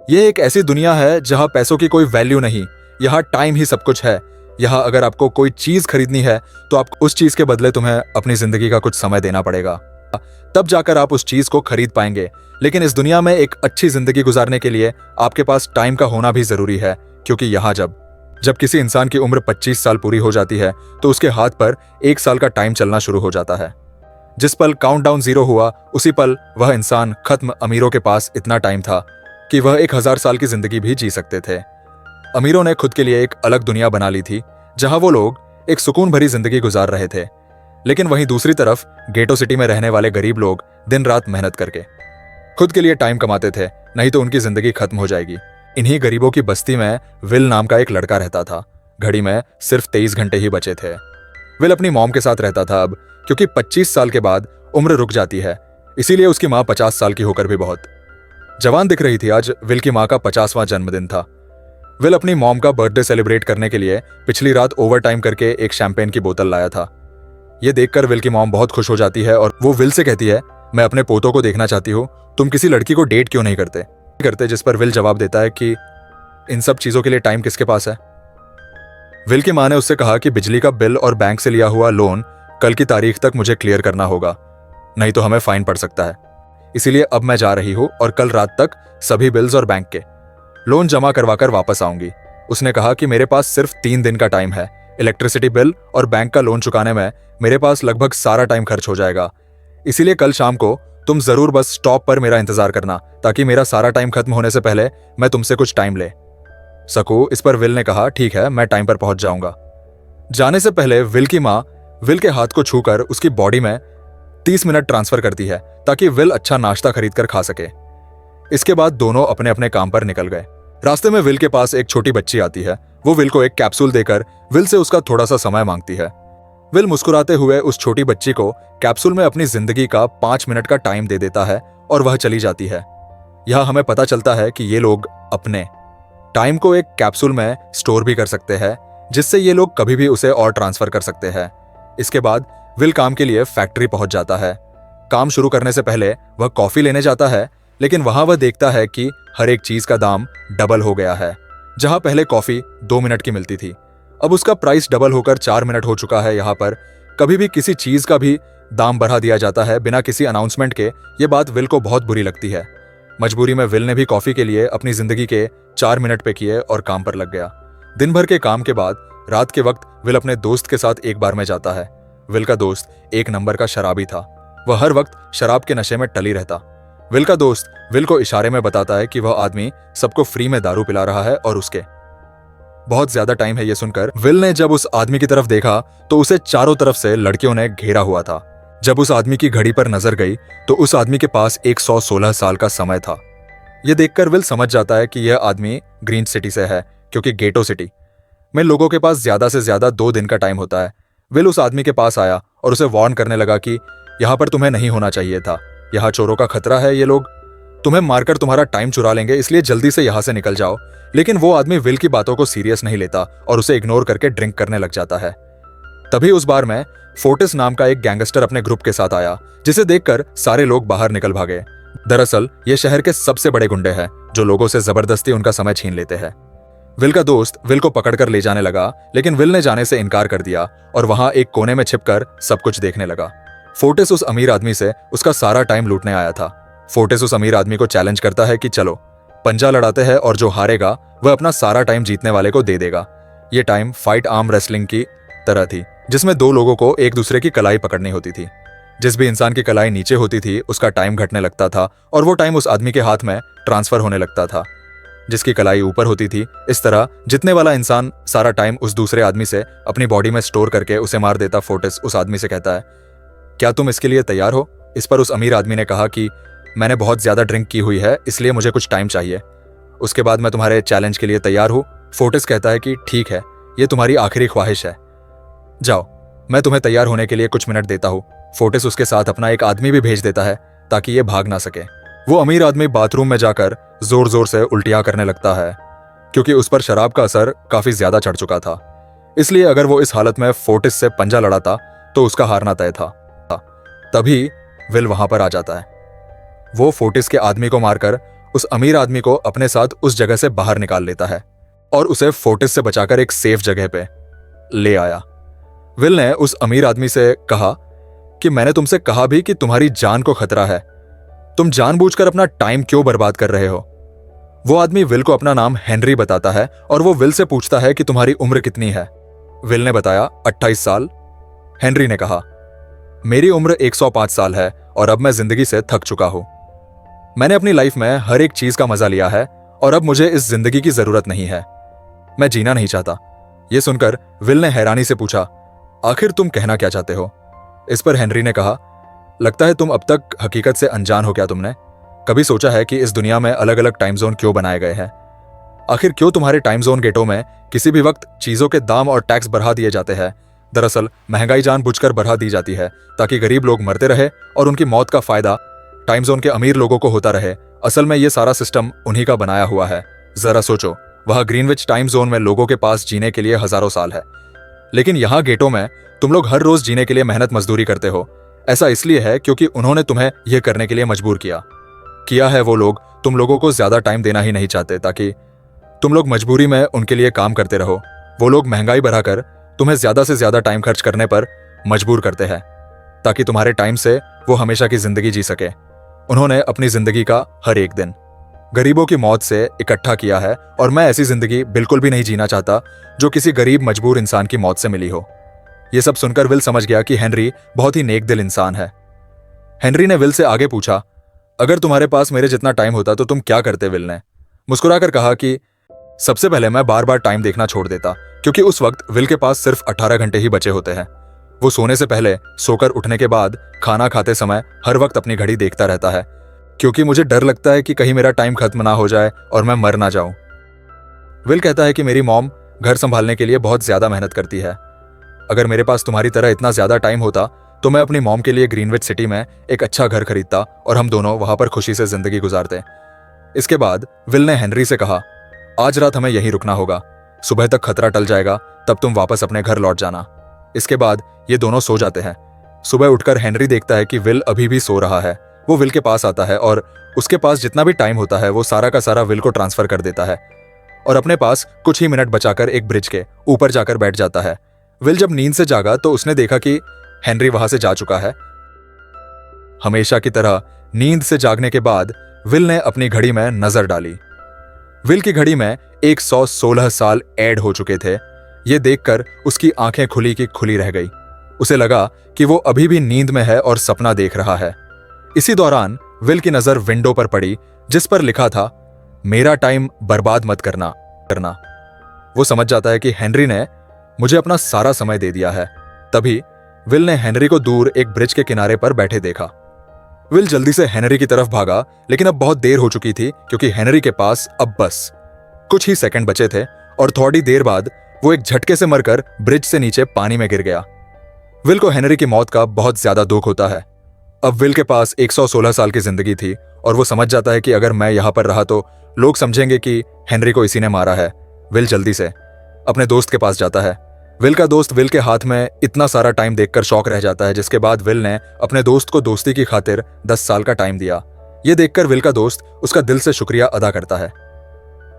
ये एक ऐसी दुनिया है जहां पैसों की कोई वैल्यू नहीं, यहाँ टाइम ही सब कुछ है। यहाँ अगर आपको कोई चीज खरीदनी है तो आप उस चीज के बदले तुम्हें अपनी जिंदगी का कुछ समय देना पड़ेगा, तब जाकर आप उस चीज को खरीद पाएंगे। लेकिन इस दुनिया में एक अच्छी जिंदगी गुजारने के लिए आपके पास टाइम का होना भी जरूरी है, क्योंकि यहाँ जब किसी इंसान की उम्र 25 साल पूरी हो जाती है तो उसके हाथ पर 1 साल का टाइम चलना शुरू हो जाता है। जिस पल काउंटडाउन 0 हुआ उसी पल वह इंसान खत्म। अमीरों के पास इतना टाइम था कि वह 1000 साल की जिंदगी भी जी सकते थे। अमीरों ने खुद के लिए एक अलग दुनिया बना ली थी जहां वो लोग एक सुकून भरी जिंदगी गुजार रहे थे। लेकिन वहीं दूसरी तरफ गेटो सिटी में रहने वाले गरीब लोग दिन रात मेहनत करके खुद के लिए टाइम कमाते थे, नहीं तो उनकी जिंदगी खत्म हो जाएगी। इन्हीं गरीबों की बस्ती में विल नाम का एक लड़का रहता था। घड़ी में सिर्फ 23 घंटे ही बचे थे। विल अपनी मॉम के साथ रहता था अब, क्योंकि 25 साल के बाद उम्र रुक जाती है, इसीलिए उसकी माँ 50 साल की होकर भी बहुत जवान दिख रही थी। आज विल की माँ का 50वां जन्मदिन था। विल अपनी मॉम का बर्थडे सेलिब्रेट करने के लिए पिछली रात ओवर टाइम करके एक शैंपेन की बोतल लाया था। यह देखकर विल की मॉम बहुत खुश हो जाती है और वो विल से कहती है, मैं अपने पोतों को देखना चाहती हूँ, तुम किसी लड़की को डेट क्यों नहीं करते। जिस पर विल जवाब देता है कि इन सब चीजों के लिए टाइम किसके पास है। विल की माँ ने उससे कहा कि बिजली का बिल और बैंक से लिया हुआ लोन कल की तारीख तक मुझे क्लियर करना होगा, नहीं तो हमें फाइन पड़ सकता है। इसीलिए अब मैं जा रही हूँ और कल रात तक सभी बिल्स और बैंक के लोन जमा करवाकर वापस आऊंगी। उसने कहा कि मेरे पास सिर्फ 3 दिन का टाइम है। इलेक्ट्रिसिटी बिल और बैंक का लोन चुकाने में मेरे पास लगभग सारा टाइम खर्च हो जाएगा। इसीलिए कल शाम को तुम जरूर बस स्टॉप पर मेरा इंतजार करना, ताकि मेरा सारा टाइम खत्म होने से पहले मैं तुमसे कुछ टाइम ले सकूं। इस पर विल ने कहा, ठीक है, मैं टाइम पर पहुंच जाऊंगा। जाने से पहले विल की माँ विल के हाथ को छूकर उसकी बॉडी में 30 मिनट ट्रांसफर करती है, ताकि विल अच्छा नाश्ता खरीद कर खा सके। इसके बाद दोनों अपने अपने काम पर निकल गए। रास्ते में विल के पास एक छोटी बच्ची आती है। वो विल को एक कैप्सूल देकर विल से उसका थोड़ा सा समय मांगती है। विल मुस्कुराते हुए उस छोटी बच्ची को कैप्सूल में अपनी जिंदगी का 5 मिनट का टाइम दे देता है और वह चली जाती है। यह हमें पता चलता है कि ये लोग अपने टाइम को एक कैप्सूल में स्टोर भी कर सकते हैं, जिससे ये लोग कभी भी उसे और ट्रांसफर कर सकते हैं। इसके बाद विल काम के लिए फैक्ट्री पहुंच जाता है। काम शुरू करने से पहले वह कॉफी लेने जाता है, लेकिन वहां वह देखता है कि हर एक चीज का दाम डबल हो गया है। जहां पहले कॉफी 2 मिनट की मिलती थी, अब उसका प्राइस डबल होकर 4 मिनट हो चुका है। यहाँ पर कभी भी किसी चीज का भी दाम बढ़ा दिया जाता है बिना किसी अनाउंसमेंट के। ये बात विल को बहुत बुरी लगती है। मजबूरी में विल ने भी कॉफी के लिए अपनी जिंदगी के 4 मिनट पे किए और काम पर लग गया। दिन भर के काम के बाद रात के वक्त विल अपने दोस्त के साथ एक बार में जाता है। विल का दोस्त एक नंबर का शराबी था। वह हर वक्त शराब के नशे में टली रहता। विल का दोस्त विल को इशारे में बताता है कि वह आदमी सबको फ्री में दारू पिला रहा है और उसके बहुत ज्यादा टाइम है। ये सुनकर विल ने जब उस आदमी की तरफ देखा तो उसे चारों तरफ से लड़कियों ने घेरा हुआ था। जब उस आदमी की घड़ी पर नजर गई तो उस आदमी के पास 116 साल का समय था। यह देखकर विल समझ जाता है कि यह आदमी ग्रीन सिटी से है, क्योंकि गेटो सिटी में लोगों के पास ज्यादा से ज्यादा 2 दिन का टाइम होता है। विल उस आदमी के पास आया और उसे वार्न करने लगा कि यहाँ पर तुम्हें नहीं होना चाहिए था। यहाँ चोरों का खतरा है, ये लोग तुम्हें मारकर तुम्हारा टाइम चुरा लेंगे, इसलिए जल्दी से यहाँ से निकल जाओ। लेकिन वो आदमी विल की बातों को सीरियस नहीं लेता और उसे इग्नोर करके ड्रिंक करने लग जाता है। तभी उस बार में फोर्टिस नाम का एक गैंगस्टर अपने ग्रुप के साथ आया, जिसे देखकर सारे लोग बाहर निकल भागे। दरअसल ये शहर के सबसे बड़े गुंडे हैं जो लोगों से जबरदस्ती उनका समय छीन लेते हैं। विल का दोस्त विल को पकड़कर ले जाने लगा, लेकिन विल ने जाने से इनकार कर दिया और वहां एक कोने में छिपकर सब कुछ देखने लगा। फोर्टिस उस अमीर आदमी से उसका सारा टाइम लूटने आया था। फोर्टिस उस अमीर आदमी को चैलेंज करता है कि चलो पंजा लड़ाते हैं और जो हारेगा वह अपना सारा टाइम जीतने वाले को दे देगा। ये टाइम फाइट आर्म रेसलिंग की तरह थी, जिसमें 2 लोगों को एक दूसरे की कलाई पकड़नी होती थी। जिस भी इंसान की कलाई नीचे होती थी उसका टाइम घटने लगता था और वो टाइम उस आदमी के हाथ में ट्रांसफर होने लगता था जिसकी कलाई ऊपर होती थी। इस तरह जीतने वाला इंसान सारा टाइम उस दूसरे आदमी से अपनी बॉडी में स्टोर करके उसे मार देता। फोर्टिस उस आदमी से कहता है, क्या तुम इसके लिए तैयार हो? इस पर उस अमीर आदमी ने कहा कि मैंने बहुत ज्यादा ड्रिंक की हुई है, इसलिए मुझे कुछ टाइम चाहिए, उसके बाद मैं तुम्हारे चैलेंज के लिए तैयार हूं। फोर्टिस कहता है कि ठीक है, ये तुम्हारी आखिरी ख्वाहिश है, जाओ, मैं तुम्हें तैयार होने के लिए कुछ मिनट देता हूं। फोर्टिस उसके साथ अपना एक आदमी भी भेज देता है ताकि ये भाग ना सके। वो अमीर आदमी बाथरूम में जाकर जोर जोर से उल्टियां करने लगता है, क्योंकि उस पर शराब का असर काफी ज्यादा चढ़ चुका था। इसलिए अगर वो इस हालत में फोर्टिस से पंजा लड़ाता तो उसका हारना तय था। तभी विल वहां पर आ जाता है। वो फोर्टिस के आदमी को मारकर उस अमीर आदमी को अपने साथ उस जगह से बाहर निकाल लेता है और उसे फोर्टिस से बचाकर एक सेफ जगह पे ले आया। विल ने उस अमीर आदमी से कहा कि मैंने तुमसे कहा भी कि तुम्हारी जान को खतरा है, तुम जानबूझकर अपना टाइम क्यों बर्बाद कर रहे हो। वो आदमी विल को अपना नाम हेनरी बताता है और वो विल से पूछता है कि तुम्हारी उम्र कितनी है। विल ने बताया 28 साल। हेनरी ने कहा मेरी उम्र 105 साल है और अब मैं जिंदगी से थक चुका हूं। मैंने अपनी लाइफ में हर एक चीज का मजा लिया है और अब मुझे इस जिंदगी की जरूरत नहीं है, मैं जीना नहीं चाहता। यह सुनकर विल ने हैरानी से पूछा आखिर तुम कहना क्या चाहते हो। इस पर हेनरी ने कहा लगता है तुम अब तक हकीकत से अनजान हो। क्या तुमने कभी सोचा है कि इस दुनिया में अलग अलग टाइम जोन क्यों बनाए गए हैं? आखिर क्यों तुम्हारे टाइम जोन गेटों में किसी भी वक्त चीजों के दाम और टैक्स बढ़ा दिए जाते हैं? दरअसल महंगाई जानबूझकर बढ़ा दी जाती है ताकि गरीब लोग मरते रहे और उनकी मौत का फायदा टाइम जोन के अमीर लोगों को होता रहे। असल में यह सारा सिस्टम उन्हीं का बनाया हुआ है। जरा सोचो, वहां ग्रीनविच टाइम जोन में लोगों के पास जीने के लिए हजारों साल है, लेकिन यहां गेटों में तुम लोग हर रोज जीने के लिए मेहनत मजदूरी करते हो। ऐसा इसलिए है क्योंकि उन्होंने तुम्हें यह करने के लिए मजबूर किया है। वो लोग तुम लोगों को ज्यादा टाइम देना ही नहीं चाहते ताकि तुम लोग मजबूरी में उनके लिए काम करते रहो। वो लोग महंगाई बढ़ाकर तुम्हें ज्यादा से ज्यादा टाइम खर्च करने पर मजबूर करते हैं ताकि तुम्हारे टाइम से वो हमेशा की जिंदगी जी सके। उन्होंने अपनी जिंदगी का हर एक दिन गरीबों की मौत से इकट्ठा किया है और मैं ऐसी जिंदगी बिल्कुल भी नहीं जीना चाहता जो किसी गरीब मजबूर इंसान की मौत से मिली हो। यह सब सुनकर विल समझ गया कि हेनरी बहुत ही नेक दिल इंसान है। हेनरी ने विल से आगे पूछा अगर तुम्हारे पास मेरे जितना टाइम होता तो तुम क्या करते? विल ने मुस्कुराकर कहा कि सबसे पहले मैं बार बार टाइम देखना छोड़ देता, क्योंकि उस वक्त विल के पास सिर्फ 18 घंटे ही बचे होते हैं। वो सोने से पहले, सोकर उठने के बाद, खाना खाते समय हर वक्त अपनी घड़ी देखता रहता है, क्योंकि मुझे डर लगता है कि कहीं मेरा टाइम खत्म ना हो जाए और मैं मर ना जाऊं। विल कहता है कि मेरी मॉम घर संभालने के लिए बहुत ज्यादा मेहनत करती है। अगर मेरे पास तुम्हारी तरह इतना ज्यादा टाइम होता तो मैं अपनी मॉम के लिए ग्रीनविच सिटी में एक अच्छा घर खरीदता और हम दोनों वहां पर खुशी से जिंदगी गुजारते। इसके बाद विल ने हेनरी से कहा आज रात हमें यहीं रुकना होगा, सुबह तक खतरा टल जाएगा, तब तुम वापस अपने घर लौट जाना। इसके बाद ये दोनों सो जाते हैं। सुबह उठकर हेनरी देखता है कि विल अभी भी सो रहा है। वो विल के पास आता है और उसके पास जितना भी टाइम होता है वो सारा का सारा विल को ट्रांसफर कर देता है और अपने पास कुछ ही मिनट बचाकर एक ब्रिज के ऊपर जाकर बैठ जाता है। विल जब नींद से जागा तो उसने देखा कि हेनरी वहां से जा चुका है। हमेशा की तरह नींद से जागने के बाद विल ने अपनी घड़ी में नजर डाली। विल की घड़ी में 116 साल ऐड हो चुके थे। ये देखकर उसकी आंखें खुली की खुली रह गई। उसे लगा कि वो अभी भी नींद में है और सपना देख रहा है। इसी दौरान विल की नजर विंडो पर पड़ी जिस पर लिखा था मेरा टाइम बर्बाद मत करना। वो समझ जाता है कि हेनरी ने मुझे अपना सारा समय दे दिया है। तभी विल ने हेनरी को दूर एक ब्रिज के किनारे पर बैठे देखा। विल जल्दी से हेनरी की तरफ भागा, लेकिन अब बहुत देर हो चुकी थी क्योंकि हेनरी के पास अब बस कुछ ही सेकंड बचे थे और थोड़ी देर बाद वो एक झटके से मरकर ब्रिज से नीचे पानी में गिर गया। विल को हेनरी की मौत का बहुत ज्यादा दुख होता है। अब विल के पास 116 साल की जिंदगी थी और वो समझ जाता है कि अगर मैं यहां पर रहा तो लोग समझेंगे कि हेनरी को इसी ने मारा है। विल जल्दी से अपने दोस्त के पास जाता है। विल का दोस्त विल के हाथ में इतना सारा टाइम देखकर शॉक रह जाता है, जिसके बाद विल ने अपने दोस्त को दोस्ती की खातिर 10 साल का टाइम दिया। यह देखकर विल का दोस्त उसका दिल से शुक्रिया अदा करता है।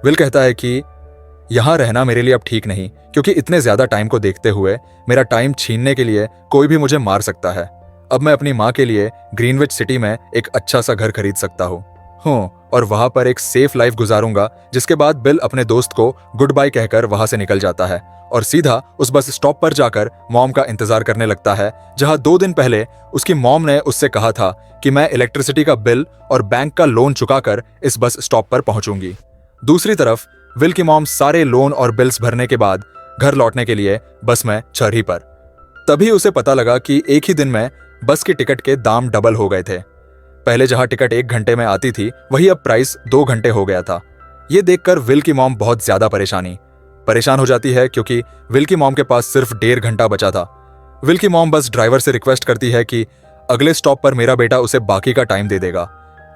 विल कहता है कि यहां रहना मेरे लिए अब ठीक नहीं, क्योंकि इतने ज्यादा टाइम को देखते हुए मेरा टाइम छीनने के लिए कोई भी मुझे मार सकता है। अब मैं अपनी माँ के लिए ग्रीनविच सिटी में एक अच्छा सा घर खरीद सकता हूँ और वहां पर एक सेफ लाइफ गुजारूंगा। जिसके बाद बिल अपने दोस्त को गुड बाय कहकर वहां से निकल जाता है और सीधा उस बस स्टॉप पर जाकर मॉम का इंतजार करने लगता है, जहां 2 दिन पहले उसकी मॉम ने उससे कहा था कि मैं इलेक्ट्रिसिटी का बिल और बैंक का लोन चुकाकर इस बस स्टॉप पर पहुंचूंगी। दूसरी तरफ विल की मॉम सारे लोन और बिल्स भरने के बाद घर लौटने के लिए बस में चढ़ी पर तभी उसे पता लगा कि एक ही दिन में बस की टिकट के दाम डबल हो गए थे। पहले जहां टिकट 1 घंटे में आती थी वही अब प्राइस 2 घंटे हो गया था। ये देखकर विल की मॉम बहुत ज्यादा परेशान हो जाती है, क्योंकि विल की मॉम के पास सिर्फ 1.5 घंटा बचा था। विल की मॉम बस ड्राइवर से रिक्वेस्ट करती है कि अगले स्टॉप पर मेरा बेटा उसे बाकी का टाइम दे देगा,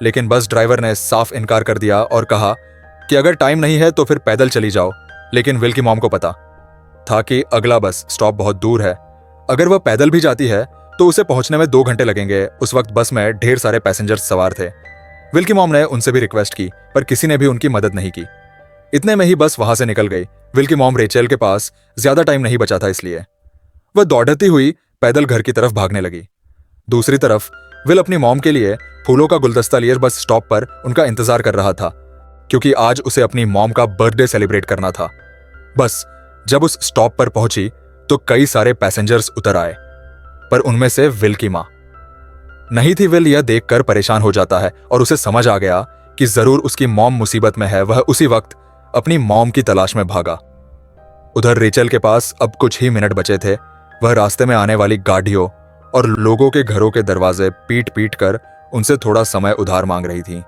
लेकिन बस ड्राइवर ने साफ इनकार कर दिया और कहा कि अगर टाइम नहीं है तो फिर पैदल चली जाओ। लेकिन विल की मॉम को पता था कि अगला बस स्टॉप बहुत दूर है। अगर वह पैदल भी जाती है तो उसे पहुंचने में 2 घंटे लगेंगे। उस वक्त बस में ढेर सारे पैसेंजर्स सवार थे। विल की मॉम ने उनसे भी रिक्वेस्ट की, पर किसी ने भी उनकी मदद नहीं की। इतने में ही बस वहां से निकल गई। विल की मॉम रेचल के पास ज्यादा टाइम नहीं बचा था, इसलिए वह दौड़ती हुई पैदल घर की तरफ भागने लगी। दूसरी तरफ विल अपनी मॉम के लिए फूलों का गुलदस्ता लिए बस स्टॉप पर उनका इंतजार कर रहा था, क्योंकि आज उसे अपनी मॉम का बर्थडे सेलिब्रेट करना था। बस जब उस स्टॉप पर पहुंची तो कई सारे पैसेंजर्स उतर आए, पर उनमें से विल की मां नहीं थी। विल यह देखकर परेशान हो जाता है और उसे समझ आ गया कि जरूर उसकी मॉम मुसीबत में है। वह उसी वक्त अपनी मॉम की तलाश में भागा। उधर रेचल के पास अब कुछ ही मिनट बचे थे। वह रास्ते में आने वाली गाड़ियों और लोगों के घरों के दरवाजे पीट पीट कर उनसे थोड़ा समय उधार मांग रही थी,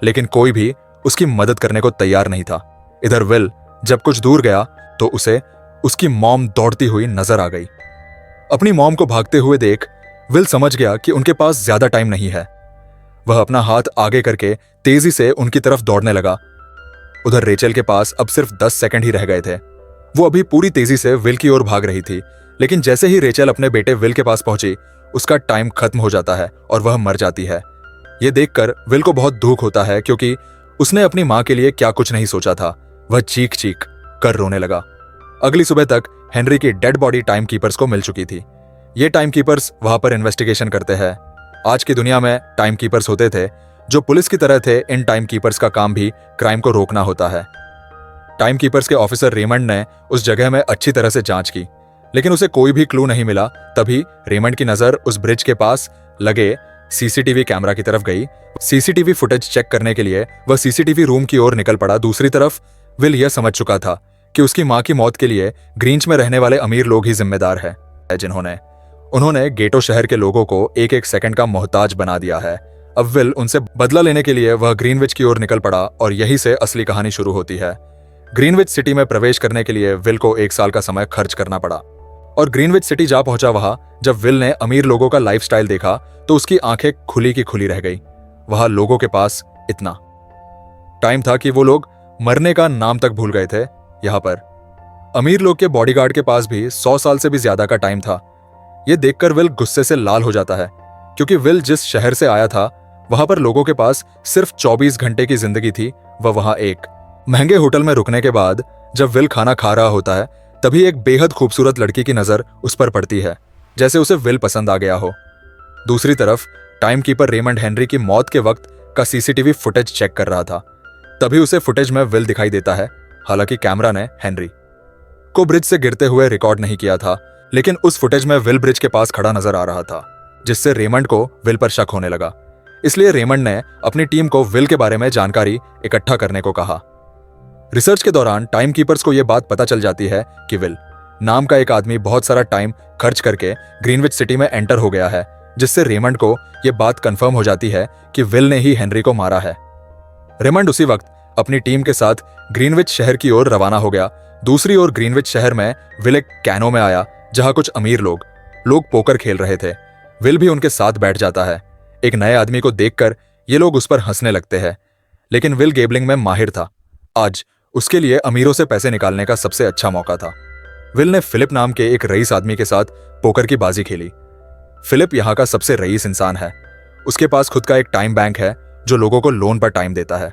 लेकिन कोई भी उसकी मदद करने को तैयार नहीं था। इधर विल जब कुछ दूर गया तो उसे उसकी मॉम दौड़ती हुई नजर आ गई। अपनी मॉम को भागते हुए देख विल समझ गया कि उनके पास ज्यादा टाइम नहीं है। वह अपना हाथ आगे करके तेजी से उनकी तरफ दौड़ने लगा। उधर रेचल के पास अब सिर्फ 10 सेकंड ही रह गए थे। वो अभी पूरी तेजी से विल की ओर भाग रही थी, लेकिन जैसे ही रेचल अपने बेटे विल के पास पहुंची, उसका टाइम खत्म हो जाता है और वह मर जाती है। यह देखकर विल को बहुत दुख होता है, क्योंकि उसने अपनी मां के लिए क्या कुछ नहीं सोचा था। वह चीख चीख कर रोने लगा। अगली सुबह तक हेनरी की डेड बॉडी टाइम कीपर्स को मिल चुकी थी। ये टाइम कीपर्स वहां पर इन्वेस्टिगेशन करते हैं। आज की दुनिया में टाइम कीपर्स होते थे जो पुलिस की तरह थे। इन टाइम कीपर्स का काम भी क्राइम को रोकना होता है। टाइम कीपर्स के ऑफिसर रेमंड ने उस जगह में अच्छी तरह से जांच की, लेकिन उसे कोई भी क्लू नहीं मिला। तभी रेमंड की नजर उस ब्रिज के पास लगे सीसीटीवी कैमरा की तरफ गई। सीसीटीवी फुटेज चेक करने के लिए वह सीसीटीवी रूम की ओर निकल पड़ा। दूसरी तरफ विल यह समझ चुका था कि उसकी मां की मौत के लिए ग्रींच में रहने वाले अमीर लोग ही जिम्मेदार है, उन्होंने गेटो शहर के लोगों को एक एक सेकंड का मोहताज बना दिया है। अब विल उनसे बदला लेने के लिए वह ग्रीनविच की ओर निकल पड़ा और यहीं से असली कहानी शुरू होती है। ग्रीनविच सिटी में प्रवेश करने के लिए विल को 1 साल का समय खर्च करना पड़ा और ग्रीनविच सिटी जा पहुंचा। वहां जब विल ने अमीर लोगों का लाइफस्टाइल देखा तो उसकी आंखें खुली की खुली रह गई। वहां लोगों के पास इतना टाइम था कि वो लोग मरने का नाम तक भूल गए थे। यहां पर अमीर लोग के बॉडीगार्ड के पास भी 100 साल से भी ज्यादा का टाइम था। यह देखकर विल गुस्से से लाल हो जाता है, क्योंकि विल जिस शहर से आया था वहां पर लोगों के पास सिर्फ 24 घंटे की जिंदगी थी। वह वहां एक महंगे होटल में रुकने के बाद जब विल खाना खा रहा होता है, तभी एक बेहद खूबसूरत लड़की की नजर उस पर पड़ती है, जैसे उसे विल पसंद आ गया हो। दूसरी तरफ टाइम कीपर रेमंड हेनरी की मौत के वक्त का सीसीटीवी फुटेज चेक कर रहा था। तभी उसे फुटेज में विल दिखाई देता है। हालांकि कैमरा ने हेनरी को ब्रिज से गिरते हुए रिकॉर्ड नहीं किया था, लेकिन उस फुटेज में विल ब्रिज के पास खड़ा नजर आ रहा था, जिससे रेमंड को विल पर शक होने लगा। इसलिए रेमंड ने अपनी टीम को विल के बारे में जानकारी इकट्ठा करने को कहा। रिसर्च के दौरान टाइम कीपर्स को यह बात पता चल जाती है कि विल नाम का एक आदमी बहुत सारा टाइम खर्च करके ग्रीनविच सिटी में एंटर हो गया है, जिससे रेमंड को यह बात कंफर्म हो जाती है कि विल ने ही हेनरी को मारा है। रेमंड उसी वक्त अपनी टीम के साथ ग्रीनविच शहर की ओर रवाना हो गया। दूसरी ओर ग्रीनविच शहर में विल एक कैनो में आया, जहां कुछ अमीर लोग पोकर खेल रहे थे। विल भी उनके साथ बैठ जाता है। एक नए आदमी को देखकर ये लोग उस पर हंसने लगते हैं, लेकिन विल गेबलिंग में माहिर था। आज उसके लिए अमीरों से पैसे निकालने का सबसे अच्छा मौका था। विल ने फिलिप नाम के एक रईस आदमी के साथ पोकर की बाजी खेली। फिलिप यहाँ का सबसे रईस इंसान है। उसके पास खुद का एक टाइम बैंक है जो लोगों को लोन पर टाइम देता है।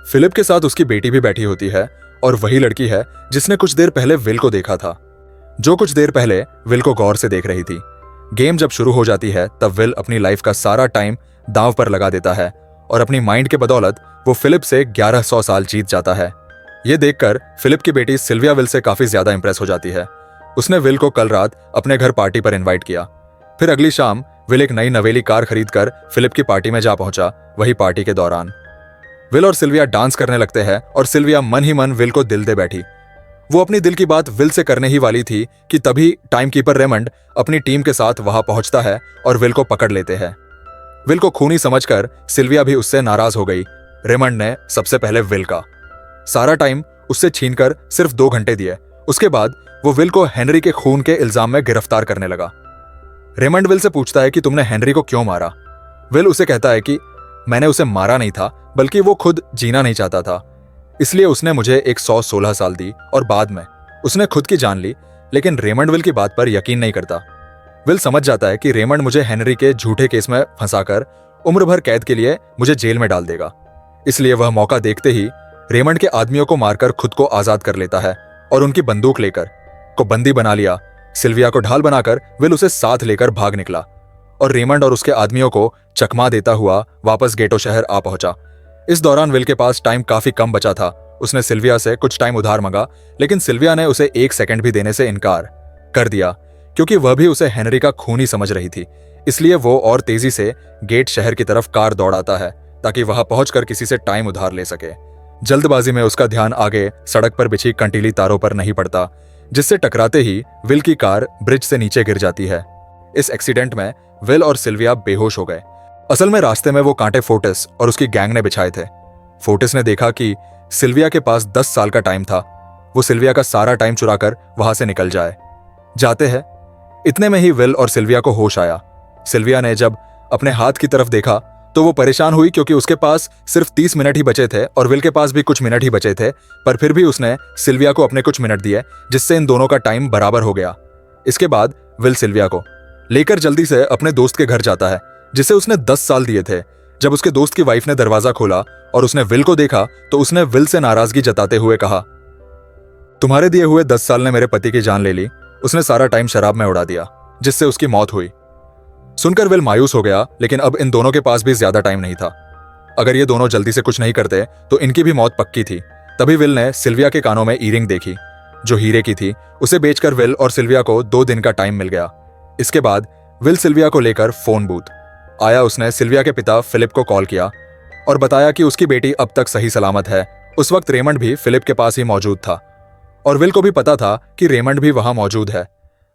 फिलिप के साथ उसकी बेटी भी बैठी होती है, और वही लड़की है जिसने कुछ देर पहले विल को देखा था, जो कुछ देर पहले विल को गौर से देख रही थी। गेम जब शुरू हो जाती है तब विल अपनी लाइफ का सारा टाइम दांव पर लगा देता है और अपनी माइंड के बदौलत वो फिलिप से 1100 साल जीत जाता है। ये देखकर फिलिप की बेटी सिल्विया विल से काफी ज्यादा इंप्रेस हो जाती है। उसने विल को कल रात अपने घर पार्टी पर इनवाइट किया। फिर अगली शाम विल एक नई नवेली कार खरीदकर फिलिप की पार्टी में जा पहुंचा। वही पार्टी के दौरान विल और सिल्विया डांस करने लगते हैं और सिल्विया मन ही मन विल को दिल दे बैठी। वो अपनी दिल की बात विल से करने ही वाली थी कि तभी टाइम कीपर रेमंड अपनी टीम के साथ वहां पहुंचता है और विल को पकड़ लेते हैं। विल को खूनी समझकर सिल्विया भी उससे नाराज हो गई। रेमंड ने सबसे पहले विल का सारा टाइम उससे छीनकर सिर्फ 2 घंटे दिए। उसके बाद वो विल को हेनरी के खून के इल्जाम में गिरफ्तार करने लगा। रेमंड विल से पूछता है कि तुमने हेनरी को क्यों मारा। विल उसे कहता है कि मैंने उसे मारा नहीं था, बल्कि वो खुद जीना नहीं चाहता था, इसलिए उसने मुझे 116 साल दी और बाद में उसने खुद की जान ली। लेकिन रेमंड विल की बात पर यकीन नहीं करता। विल समझ जाता है कि रेमंड मुझे हेनरी के झूठे केस में फंसाकर उम्र भर कैद के लिए मुझे जेल में डाल देगा। इसलिए वह मौका देखते ही रेमंड के आदमियों को मारकर खुद को आजाद कर लेता है और उनकी बंदूक लेकर को बंदी बना लिया। सिल्विया को ढाल बनाकर विल उसे साथ लेकर भाग निकला और रेमंड और उसके आदमियों को चकमा देता हुआ वापस गेटो शहर आ पहुंचा। इस दौरान विल के पास टाइम काफी कम बचा था। उसने सिल्विया से कुछ टाइम उधार मांगा, लेकिन सिल्विया ने उसे 1 सेकंड भी देने से इनकार कर दिया, क्योंकि वह भी उसे हेनरी का खूनी समझ रही थी। इसलिए वो और तेजी से गेट शहर की तरफ कार दौड़ाता है ताकि वहां पहुंचकर किसी से टाइम उधार ले सके। जल्दबाजी में उसका ध्यान आगे सड़क पर बिछी कंटीली तारों पर नहीं पड़ता, जिससे टकराते ही विल की कार ब्रिज से नीचे गिर जाती है। इस एक्सीडेंट में विल और सिल्विया बेहोश हो गए। असल में रास्ते में वो कांटे फोर्टिस और उसकी गैंग ने बिछाए थे। फोर्टिस ने देखा कि सिल्विया के पास 10 साल का टाइम था। वो सिल्विया का सारा टाइम चुराकर वहां से निकल जाते हैं। इतने में ही विल और सिल्विया को होश आया। सिल्विया ने जब अपने हाथ की तरफ देखा तो वो परेशान हुई, क्योंकि उसके पास सिर्फ 30 मिनट ही बचे थे और विल के पास भी कुछ मिनट ही बचे थे। पर फिर भी उसने सिल्विया को अपने कुछ मिनट दिए, जिससे इन दोनों का टाइम बराबर हो गया। इसके बाद विल सिल्विया को लेकर जल्दी से अपने दोस्त के घर जाता है, जिसे उसने 10 साल दिए थे। जब उसके दोस्त की वाइफ ने दरवाजा खोला और उसने विल को देखा तो उसने विल से नाराजगी जताते हुए कहा, तुम्हारे दिए हुए 10 साल ने मेरे पति की जान ले ली। उसने सारा टाइम शराब में उड़ा दिया, जिससे उसकी मौत हुई। सुनकर विल मायूस हो गया, लेकिन अब इन दोनों के पास भी ज्यादा टाइम नहीं था। अगर ये दोनों जल्दी से कुछ नहीं करते तो इनकी भी मौत पक्की थी। तभी विल ने सिल्विया के कानों में ईयरिंग देखी, जो हीरे की थी। उसे बेचकर विल और सिल्विया को 2 दिन का टाइम मिल गया। इसके बाद विल सिल्विया को लेकर फोन बूथ आया। उसने सिल्विया के पिता फिलिप को कॉल किया और बताया कि उसकी बेटी अब तक सही सलामत है। उस वक्त रेमंड भी फिलिप के पास ही मौजूद था और विल को भी पता था कि रेमंड भी वहां मौजूद है।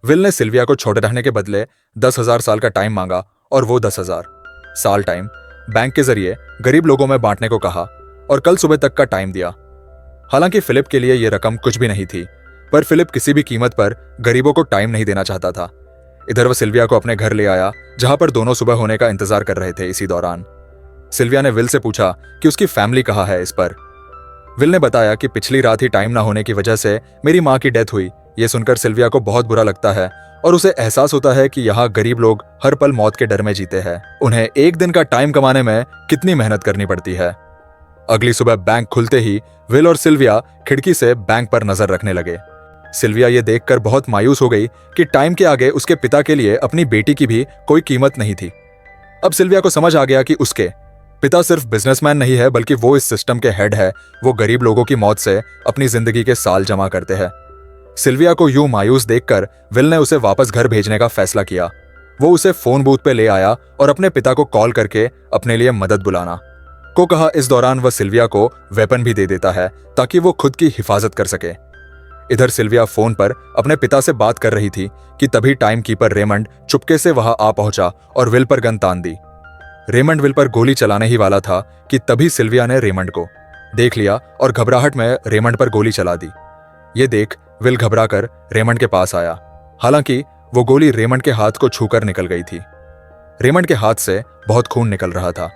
विल ने सिल्विया को छोड़े रहने के बदले 10,000 साल का टाइम मांगा और वो 10,000 साल टाइम बैंक के जरिए गरीब लोगों में बांटने को कहा और कल सुबह तक का टाइम दिया। हालांकि फिलिप के लिए यह रकम कुछ भी नहीं थी, पर फिलिप किसी भी कीमत पर गरीबों को टाइम नहीं देना चाहता था। इधर वह सिल्विया को अपने घर ले आया, जहां पर दोनों सुबह होने का इंतजार कर रहे थे। इसी दौरान सिल्विया ने विल से पूछा कि उसकी फैमिली कहाँ है। इस पर विल ने बताया कि पिछली रात ही टाइम ना होने की वजह से मेरी माँ की डेथ हुई। ये सुनकर सिल्विया को बहुत बुरा लगता है और उसे एहसास होता है कि यहाँ गरीब लोग हर पल मौत के डर में जीते हैं। उन्हें 1 दिन का टाइम कमाने में कितनी मेहनत करनी पड़ती है। अगली सुबह बैंक खुलते ही विल और सिल्विया खिड़की से बैंक पर नजर रखने लगे। सिल्विया ये देखकर बहुत मायूस हो गई कि टाइम के आगे उसके पिता के लिए अपनी बेटी की भी कोई कीमत नहीं थी। अब सिल्विया को समझ आ गया कि उसके पिता सिर्फ बिजनेसमैन नहीं है, बल्कि वो इस सिस्टम के हेड है। वो गरीब लोगों की मौत से अपनी जिंदगी के साल जमा करते हैं। सिल्विया को यूं मायूस देखकर विल ने उसे वापस घर भेजने का फैसला किया। वो उसे फोन बूथ पे ले आया और अपने पिता को कॉल करके अपने लिए मदद बुलाना को कहा। इस दौरान वह सिल्विया को वेपन भी दे देता है ताकि वो खुद की हिफाजत कर सके। इधर सिल्विया फोन पर अपने पिता से बात कर रही थी कि तभी टाइम कीपर रेमंड चुपके से वहां आ पहुंचा और विल पर गन तान दी। रेमंड विल पर गोली चलाने ही वाला था कि तभी सिल्विया ने रेमंड को देख लिया और घबराहट में रेमंड पर गोली चला दी। ये देख विल घबराकर रेमंड के पास आया। हालांकि वो गोली रेमंड के हाथ को छूकर निकल गई थी। रेमंड के हाथ से बहुत खून निकल रहा था।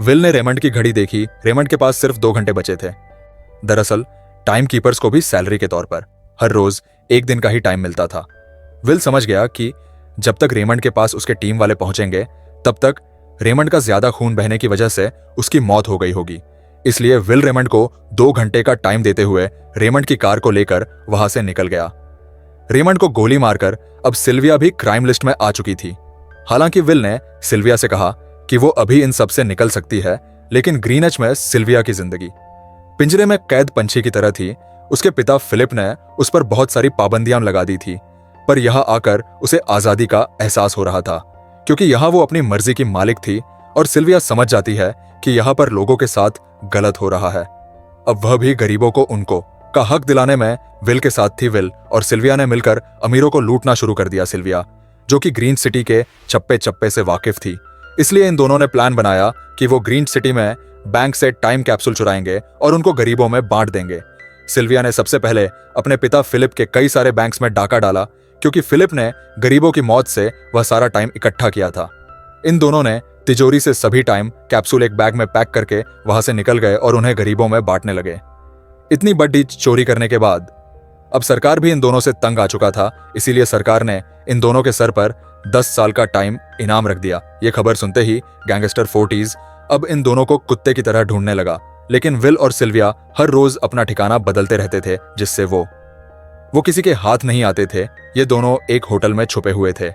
विल ने रेमंड की घड़ी देखी। रेमंड के पास सिर्फ 2 घंटे बचे थे। दरअसल टाइम कीपर्स को भी सैलरी के तौर पर हर रोज 1 दिन का ही टाइम मिलता था। विल समझ गया कि जब तक रेमंड के पास उसके टीम वाले पहुंचेंगे तब तक रेमंड का ज्यादा खून बहने की वजह से उसकी मौत हो गई होगी। इसलिए विल रेमंड को 2 घंटे का टाइम देते हुए रेमंड की कार को लेकर वहां से निकल गया। रेमंड को गोली मारकर अब सिल्विया भी क्राइम लिस्ट में आ चुकी थी। हालांकि विल ने सिल्विया से कहा कि वो अभी इन सब से निकल सकती है, लेकिन ग्रीनच में सिल्विया की जिंदगी पिंजरे में कैद पंछी की तरह थी। उसके पिता फिलिप ने उस पर बहुत सारी पाबंदियां लगा दी थी, पर यहां आकर उसे आजादी का एहसास हो रहा था, क्योंकि यहां वो अपनी मर्जी की मालिक थी। और सिल्विया समझ जाती है कि यहां पर लोगों के साथ गलत हो रहा है। अब वह भी गरीबों को उनको का हक दिलाने में विल के साथ थी। विल और सिल्विया ने मिलकर अमीरों को लूटना शुरू कर दिया। सिल्विया, जो कि ग्रीन सिटी के चप्पे चप्पे से वाकिफ थी, इसलिए इन दोनों ने प्लान बनाया कि वो ग्रीन सिटी में बैंक से टाइम कैप्सूल चुराएंगे और उनको गरीबों में बांट देंगे। सिल्विया ने सबसे पहले अपने पिता फिलिप के कई सारे बैंक्स में डाका डाला, क्योंकि फिलिप ने गरीबों की मौत से वह सारा टाइम इकट्ठा किया था। इन दोनों ने तिजोरी से सभी टाइम कैप्सूल एक बैग में पैक करके वहां से निकल गए और उन्हें गरीबों में बांटने लगे। इतनी बड़ी चोरी करने के बाद अब सरकार भी इन दोनों से तंग आ चुका था। इसीलिए सरकार ने इन दोनों के सर पर 10 साल का टाइम इनाम रख दिया। ये खबर सुनते ही गैंगस्टर फोर्टीज अब इन दोनों को कुत्ते की तरह ढूंढने लगा, लेकिन विल और सिल्विया हर रोज अपना ठिकाना बदलते रहते थे, जिससे वो किसी के हाथ नहीं आते थे। ये दोनों एक होटल में छुपे हुए थे।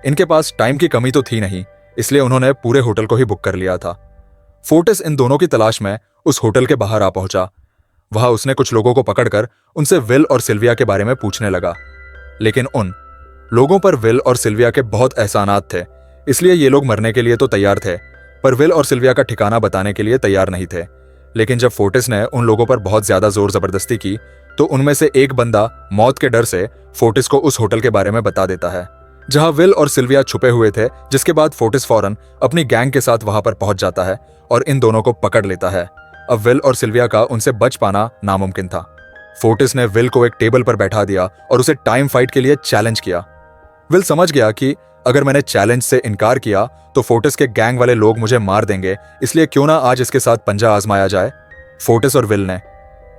इनके पास टाइम की कमी तो थी नहीं, इसलिए उन्होंने पूरे होटल को ही बुक कर लिया था। फोर्टिस इन दोनों की तलाश में उस होटल के बाहर आ पहुंचा। वहां उसने कुछ लोगों को पकड़कर उनसे विल और सिल्विया के बारे में पूछने लगा, लेकिन उन लोगों पर विल और सिल्विया के बहुत एहसानात थे, इसलिए ये लोग मरने के लिए तो तैयार थे, पर विल और सिल्विया का ठिकाना बताने के लिए तैयार नहीं थे। लेकिन जब फोर्टिस ने उन लोगों पर बहुत ज्यादा जोर जबरदस्ती की, तो उनमें से एक बंदा मौत के डर से फोर्टिस को उस होटल के बारे में बता देता है जहां विल और सिल्विया छुपे हुए थे, जिसके बाद फोर्टिस फौरन अपनी गैंग के साथ वहां पर पहुंच जाता है और इन दोनों को पकड़ लेता है। अब विल और सिल्विया का उनसे बच पाना नामुमकिन था। फोर्टिस ने विल को एक टेबल पर बैठा दिया और उसे टाइम फाइट के लिए चैलेंज किया। विल समझ गया कि अगर मैंने चैलेंज से इनकार किया तो फोर्टिस के गैंग वाले लोग मुझे मार देंगे, इसलिए क्यों ना आज इसके साथ पंजा आजमाया जाए। फोर्टिस और विल ने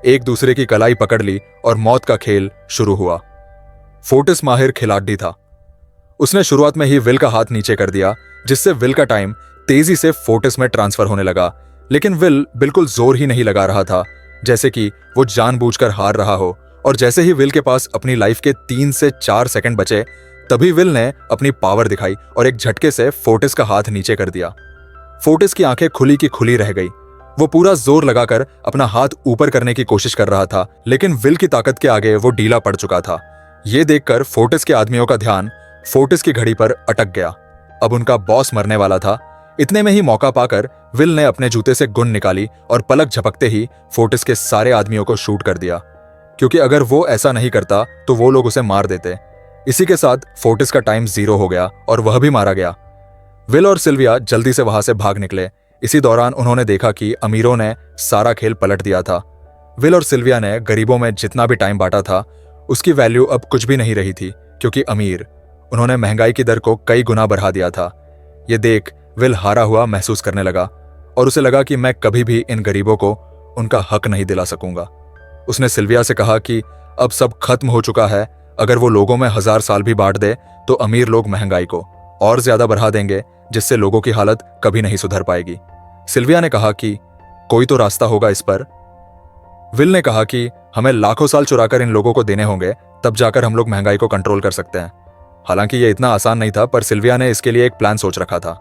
एक दूसरे की कलाई पकड़ ली और मौत का खेल शुरू हुआ। फोर्टिस माहिर खिलाड़ी था। उसने शुरुआत में ही विल का हाथ नीचे कर दिया, जिससे विल का टाइम तेजी से फोर्टिस में ट्रांसफर होने लगा। लेकिन विल बिल्कुल जोर ही नहीं लगा रहा था, जैसे कि वो जानबूझकर हार रहा हो। और जैसे ही विल के पास अपनी लाइफ के 3 से 4 सेकंड बचे, तभी विल ने अपनी पावर दिखाई और एक झटके से फोर्टिस का हाथ नीचे कर दिया। फोर्टिस की आंखें खुली की खुली रह गई। वो पूरा जोर लगाकर अपना हाथ ऊपर करने की कोशिश कर रहा था, लेकिन विल की ताकत के आगे वो ढीला पड़ चुका था। ये देखकर फोर्टिस के आदमियों का ध्यान फोर्टिस की घड़ी पर अटक गया। अब उनका बॉस मरने वाला था। इतने में ही मौका पाकर विल ने अपने जूते से गुंड निकाली और पलक झपकते ही फोर्टिस के सारे आदमियों को शूट कर दिया, क्योंकि अगर वो ऐसा नहीं करता तो वो लोग उसे मार देते। इसी के साथ फोर्टिस का टाइम 0 हो गया और वह भी मारा गया। विल और सिल्विया जल्दी से वहां से भाग निकले। इसी दौरान उन्होंने देखा कि अमीरों ने सारा खेल पलट दिया था। विल और सिल्विया ने गरीबों में जितना भी टाइम बांटा था, उसकी वैल्यू अब कुछ भी नहीं रही थी, क्योंकि उन्होंने महंगाई की दर को कई गुना बढ़ा दिया था। ये देख विल हारा हुआ महसूस करने लगा और उसे लगा कि मैं कभी भी इन गरीबों को उनका हक नहीं दिला सकूंगा। उसने सिल्विया से कहा कि अब सब खत्म हो चुका है। अगर वो लोगों में 1000 साल भी बांट दे तो अमीर लोग महंगाई को और ज्यादा बढ़ा देंगे, जिससे लोगों की हालत कभी नहीं सुधर पाएगी। सिल्विया ने कहा कि कोई तो रास्ता होगा इस पर। विल ने कहा कि हमें लाखों साल चुराकर इन लोगों को देने होंगे, तब जाकर हम लोग महंगाई को कंट्रोल कर सकते हैं। हालांकि ये इतना आसान नहीं था, पर सिल्विया ने इसके लिए एक प्लान सोच रखा था।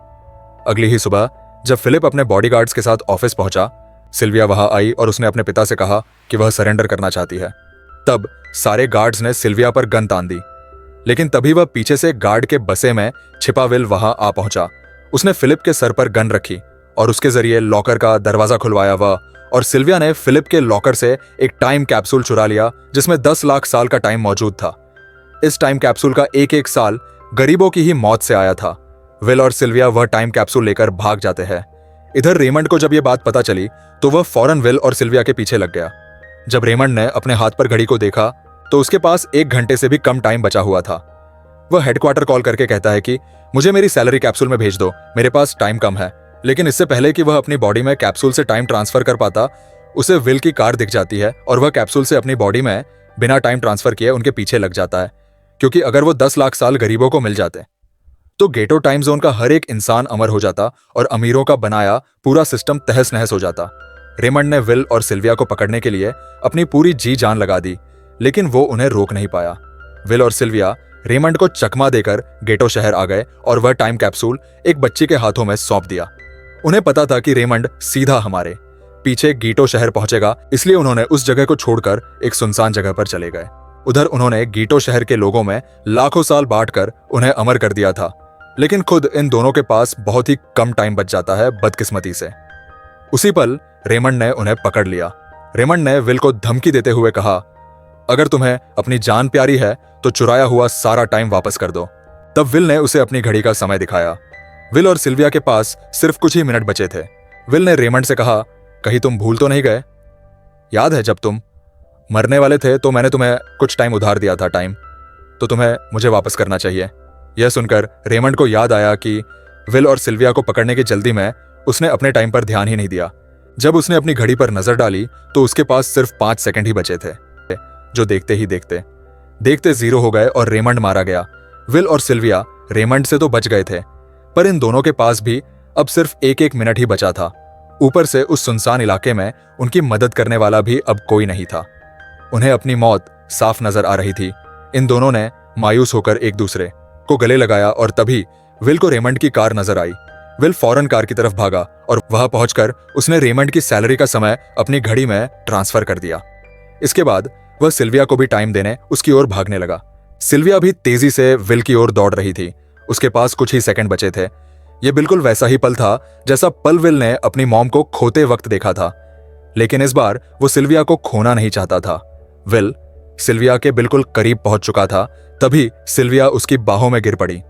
अगली ही सुबह जब फिलिप अपने बॉडीगार्ड्स के साथ ऑफिस पहुंचा, सिल्विया वहां आई और उसने अपने पिता से कहा कि वह सरेंडर करना चाहती है। तब सारे गार्ड्स ने सिल्विया पर गन तान दी, लेकिन तभी वह पीछे से गार्ड के बसे में छिपा विल वहां आ पहुंचा। उसने फिलिप के सर पर गन रखी और उसके जरिए लॉकर का दरवाजा खुलवाया वह, और सिल्विया ने फिलिप के लॉकर से एक टाइम कैप्सूल चुरा लिया जिसमें 10 लाख साल का टाइम मौजूद था। इस टाइम कैप्सूल का एक एक साल गरीबों की ही मौत से आया था। विल और सिल्विया वह टाइम कैप्सूल लेकर भाग जाते हैं। इधर रेमंड को जब यह बात पता चली तो वह फौरन विल और सिल्विया के पीछे लग गया। जब रेमंड ने अपने हाथ पर घड़ी को देखा तो उसके पास 1 घंटे से भी कम टाइम बचा हुआ था। वह हेडक्वार्टर कॉल करके कहता है कि मुझे मेरी सैलरी कैप्सूल में भेज दो, मेरे पास टाइम कम है। लेकिन इससे पहले कि वह अपनी बॉडी में कैप्सूल से टाइम ट्रांसफर कर पाता, उसे विल की कार दिख जाती है और वह कैप्सूल से अपनी बॉडी में बिना टाइम ट्रांसफर किए उनके पीछे लग जाता है, क्योंकि अगर वो 10 लाख साल गरीबों को मिल जाते तो गेटो टाइम जोन का हर एक इंसान अमर हो जाता और अमीरों का बनाया पूरा सिस्टम तहस नहस हो जाता। रेमंड ने विल और सिल्विया को पकड़ने के लिए अपनी पूरी जी जान लगा दी, लेकिन वो उन्हें रोक नहीं पाया। विल और सिल्विया रेमंड को चकमा देकर गेटो शहर आ गए और वह टाइम कैप्सूल एक बच्ची के हाथों में सौंप दिया। उन्हें पता था कि रेमंड सीधा हमारे पीछे गीटो शहर पहुंचेगा, इसलिए उन्होंने उस जगह को छोड़कर एक सुनसान जगह पर चले गए। उधर उन्होंने गीटो शहर के लोगों में लाखों साल बांटकर उन्हें अमर कर दिया था, लेकिन खुद इन दोनों के पास बहुत ही कम टाइम बच जाता है बदकिस्मती से। उसी पल रेमंड ने उन्हें पकड़ लिया। रेमंड ने विल को धमकी देते हुए कहा, अगर तुम्हें अपनी जान प्यारी है तो चुराया हुआ सारा टाइम वापस कर दो। तब विल ने उसे अपनी घड़ी का समय दिखाया। विल और सिल्विया के पास सिर्फ कुछ ही मिनट बचे थे। विल ने रेमंड से कहा, कहीं तुम भूल तो नहीं गए? याद है जब तुम मरने वाले थे तो मैंने तुम्हें कुछ टाइम उधार दिया था टाइम, तो तुम्हें मुझे वापस करना चाहिए। यह सुनकर रेमंड को याद आया कि विल और सिल्विया को पकड़ने की जल्दी में उसने अपने टाइम पर ध्यान ही नहीं दिया। जब उसने अपनी घड़ी पर नजर डाली तो उसके पास सिर्फ 5 सेकंड ही बचे थे, जो देखते ही देखते 0 हो गए और रेमंड मारा गया। विल और सिल्विया रेमंड से तो बच गए थे, पर इन दोनों के पास भी अब सिर्फ एक एक मिनट ही बचा था। ऊपर से उस सुनसान इलाके में उनकी मदद करने वाला भी अब कोई नहीं था। उन्हें अपनी मौत साफ नजर आ रही थी। इन दोनों ने मायूस होकर एक दूसरे को गले लगाया और तभी विल को रेमंड की कार नजर आई। विल फौरन कार की तरफ भागा और वहां पहुंचकर उसने रेमंड की सैलरी का समय अपनी घड़ी में ट्रांसफर कर दिया। इसके बाद वह सिल्विया को भी टाइम देने उसकी ओर भागने लगा। सिल्विया भी तेजी से विल की ओर दौड़ रही थी। उसके पास कुछ ही सेकंड बचे थे। यह बिल्कुल वैसा ही पल था जैसा पल विल ने अपनी मॉम को खोते वक्त देखा था, लेकिन इस बार वो सिल्विया को खोना नहीं चाहता था। विल सिल्विया के बिल्कुल करीब पहुंच चुका था, तभी सिल्विया उसकी बाहों में गिर पड़ी।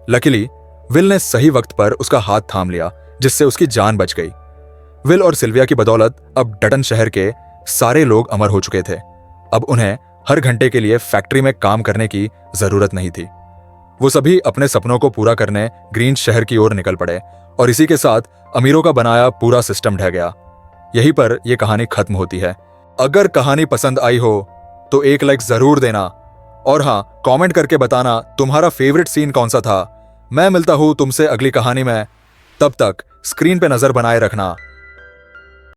लकीली विल ने सही वक्त पर उसका हाथ थाम लिया, जिससे उसकी जान बच गई। विल और सिल्विया की बदौलत अब डटन शहर के सारे लोग अमर हो चुके थे। अब उन्हें हर घंटे के लिए फैक्ट्री में काम करने की जरूरत नहीं थी। वो सभी अपने सपनों को पूरा करने ग्रीन शहर की ओर निकल पड़े और इसी के साथ अमीरों का बनाया पूरा सिस्टम ढह गया। यहीं पर यह कहानी खत्म होती है। अगर कहानी पसंद आई हो तो एक लाइक जरूर देना और हाँ, कमेंट करके बताना तुम्हारा फेवरेट सीन कौन सा था। मैं मिलता हूं तुमसे अगली कहानी में। तब तक स्क्रीन पे नजर बनाए रखना।